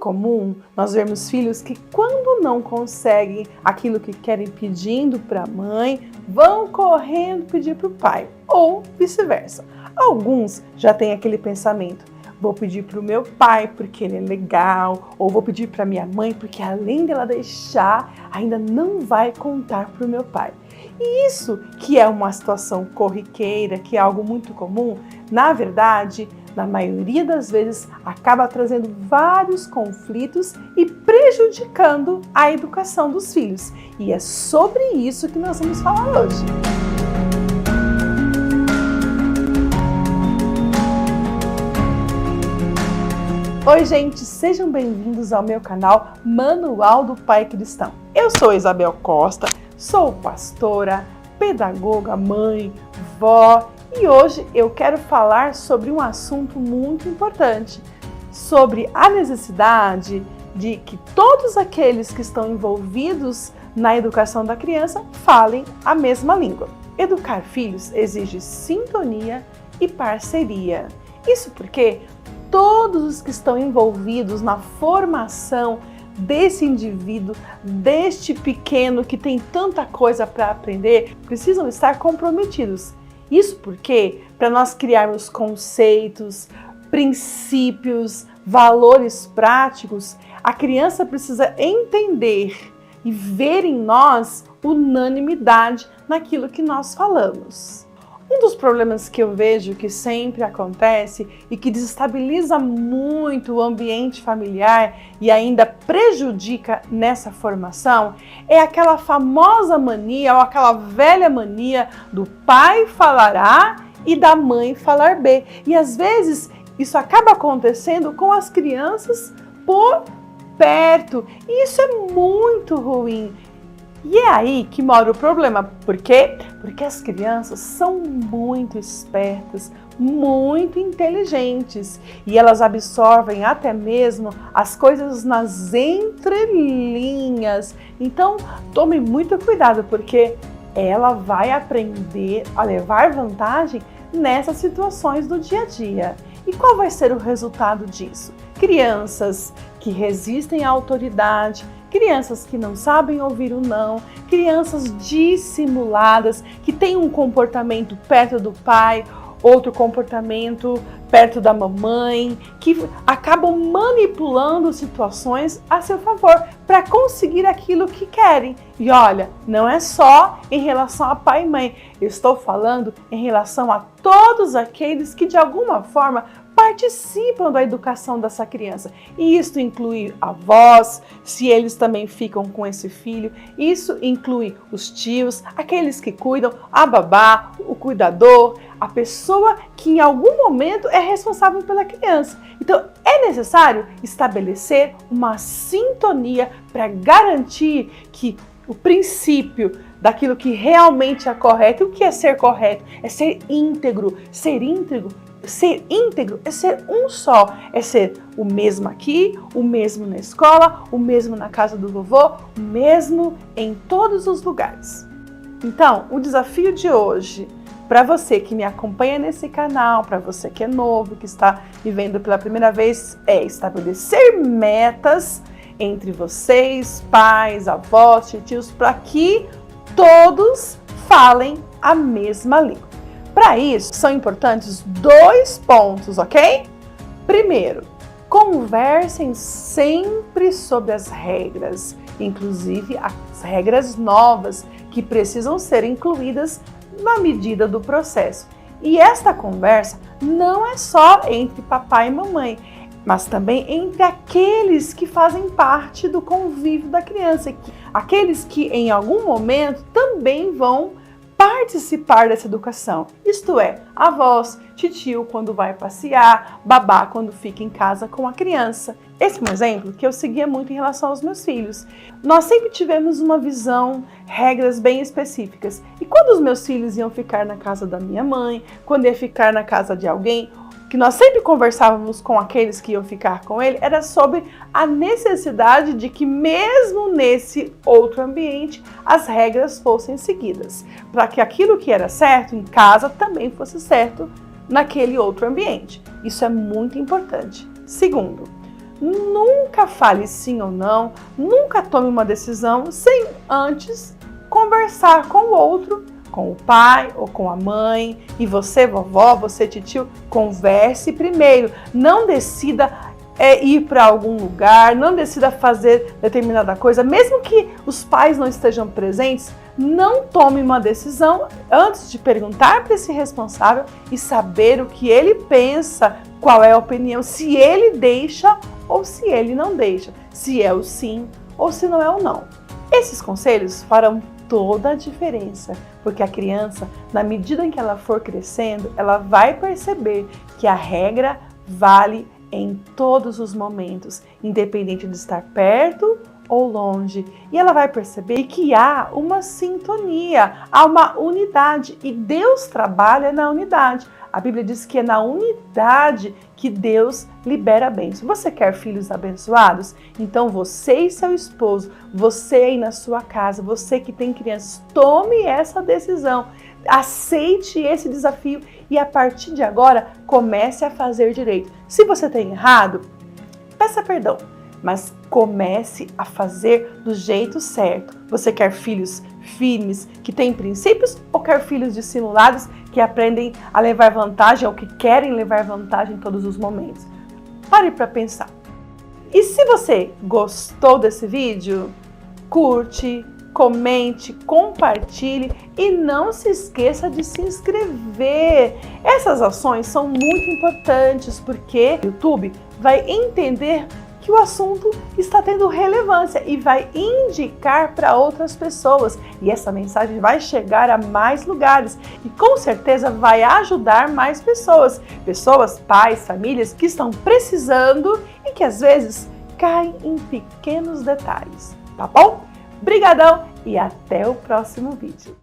comum nós vermos filhos que, quando não conseguem aquilo que querem pedindo para a mãe, vão correndo pedir para o pai, ou vice-versa. Alguns já têm aquele pensamento: vou pedir para o meu pai porque ele é legal, ou vou pedir para minha mãe porque, além dela deixar, ainda não vai contar para o meu pai. E isso, que é uma situação corriqueira, que é algo muito comum, na verdade, na maioria das vezes, acaba trazendo vários conflitos e prejudicando a educação dos filhos. E é sobre isso que nós vamos falar hoje. Oi, gente, sejam bem-vindos ao meu canal Manual do Pai Cristão. Eu sou Isabel Costa, sou pastora, pedagoga, mãe, vó, e hoje eu quero falar sobre um assunto muito importante, sobre a necessidade de que todos aqueles que estão envolvidos na educação da criança falem a mesma língua. Educar filhos exige sintonia e parceria. Isso porque todos os que estão envolvidos na formação desse indivíduo, deste pequeno que tem tanta coisa para aprender, precisam estar comprometidos. Isso porque, para nós criarmos conceitos, princípios, valores práticos, a criança precisa entender e ver em nós unanimidade naquilo que nós falamos. Um dos problemas que eu vejo que sempre acontece e que desestabiliza muito o ambiente familiar e ainda prejudica nessa formação é aquela famosa mania ou aquela velha mania do pai falar A e da mãe falar B. E às vezes isso acaba acontecendo com as crianças por perto. E isso é muito ruim. E é aí que mora o problema. Por quê? Porque as crianças são muito espertas, muito inteligentes e elas absorvem até mesmo as coisas nas entrelinhas. Então, tome muito cuidado, porque ela vai aprender a levar vantagem nessas situações do dia a dia. E qual vai ser o resultado disso? Crianças que resistem à autoridade, crianças que não sabem ouvir o não, crianças dissimuladas, que têm um comportamento perto do pai, outro comportamento perto da mamãe, que acabam manipulando situações a seu favor para conseguir aquilo que querem. E olha, não é só em relação a pai e mãe, eu estou falando em relação a todos aqueles que de alguma forma participam da educação dessa criança. E isso inclui avós, se eles também ficam com esse filho. Isso inclui os tios, aqueles que cuidam, a babá, o cuidador, a pessoa que em algum momento é responsável pela criança. Então, é necessário estabelecer uma sintonia para garantir que o princípio daquilo que realmente é correto. E o que é ser correto? É ser íntegro. Ser íntegro é ser um só, é ser o mesmo aqui, o mesmo na escola, o mesmo na casa do vovô, o mesmo em todos os lugares. Então, o desafio de hoje, para você que me acompanha nesse canal, para você que é novo, que está me vendo pela primeira vez, é estabelecer metas entre vocês, pais, avós, tios, para que todos falem a mesma língua. Para isso, são importantes 2 pontos, ok? Primeiro, conversem sempre sobre as regras, inclusive as regras novas que precisam ser incluídas na medida do processo. E esta conversa não é só entre papai e mamãe, mas também entre aqueles que fazem parte do convívio da criança, aqueles que em algum momento também vão participar dessa educação, isto é, avós, titio quando vai passear, babá quando fica em casa com a criança. Esse é um exemplo que eu seguia muito em relação aos meus filhos. Nós sempre tivemos uma visão, regras bem específicas. E quando os meus filhos iam ficar na casa da minha mãe, quando ia ficar na casa de alguém, que nós sempre conversávamos com aqueles que iam ficar com ele, era sobre a necessidade de que mesmo nesse outro ambiente as regras fossem seguidas, para que aquilo que era certo em casa também fosse certo naquele outro ambiente. Isso é muito importante. Segundo, nunca fale sim ou não, nunca tome uma decisão sem antes conversar com o outro, com o pai ou com a mãe. E você, vovó, você, titio, converse primeiro. Não decida ir para algum lugar, não decida fazer determinada coisa, mesmo que os pais não estejam presentes. Não tome uma decisão antes de perguntar para esse responsável e saber o que ele pensa, qual é a opinião, se ele deixa ou se ele não deixa, se é o sim ou se não é o não. Esses conselhos farão toda a diferença, porque a criança, na medida em que ela for crescendo, ela vai perceber que a regra vale em todos os momentos, independente de estar perto ou longe. E ela vai perceber que há uma sintonia, há uma unidade, e Deus trabalha na unidade. A Bíblia diz que é na unidade que Deus libera a bênção. Você quer filhos abençoados? Então você e seu esposo, você aí na sua casa, você que tem crianças, tome essa decisão. Aceite esse desafio e a partir de agora comece a fazer direito. Se você tem errado, peça perdão, mas comece a fazer do jeito certo. Você quer filhos firmes, que têm princípios, ou quer filhos dissimulados, que aprendem a levar vantagem ou que querem levar vantagem em todos os momentos? Pare para pensar. E se você gostou desse vídeo, curte, comente, compartilhe e não se esqueça de se inscrever. Essas ações são muito importantes porque o YouTube vai entender que o assunto está tendo relevância e vai indicar para outras pessoas. E essa mensagem vai chegar a mais lugares e com certeza vai ajudar mais pessoas. Pessoas, pais, famílias que estão precisando e que às vezes caem em pequenos detalhes. Tá bom? Brigadão e até o próximo vídeo.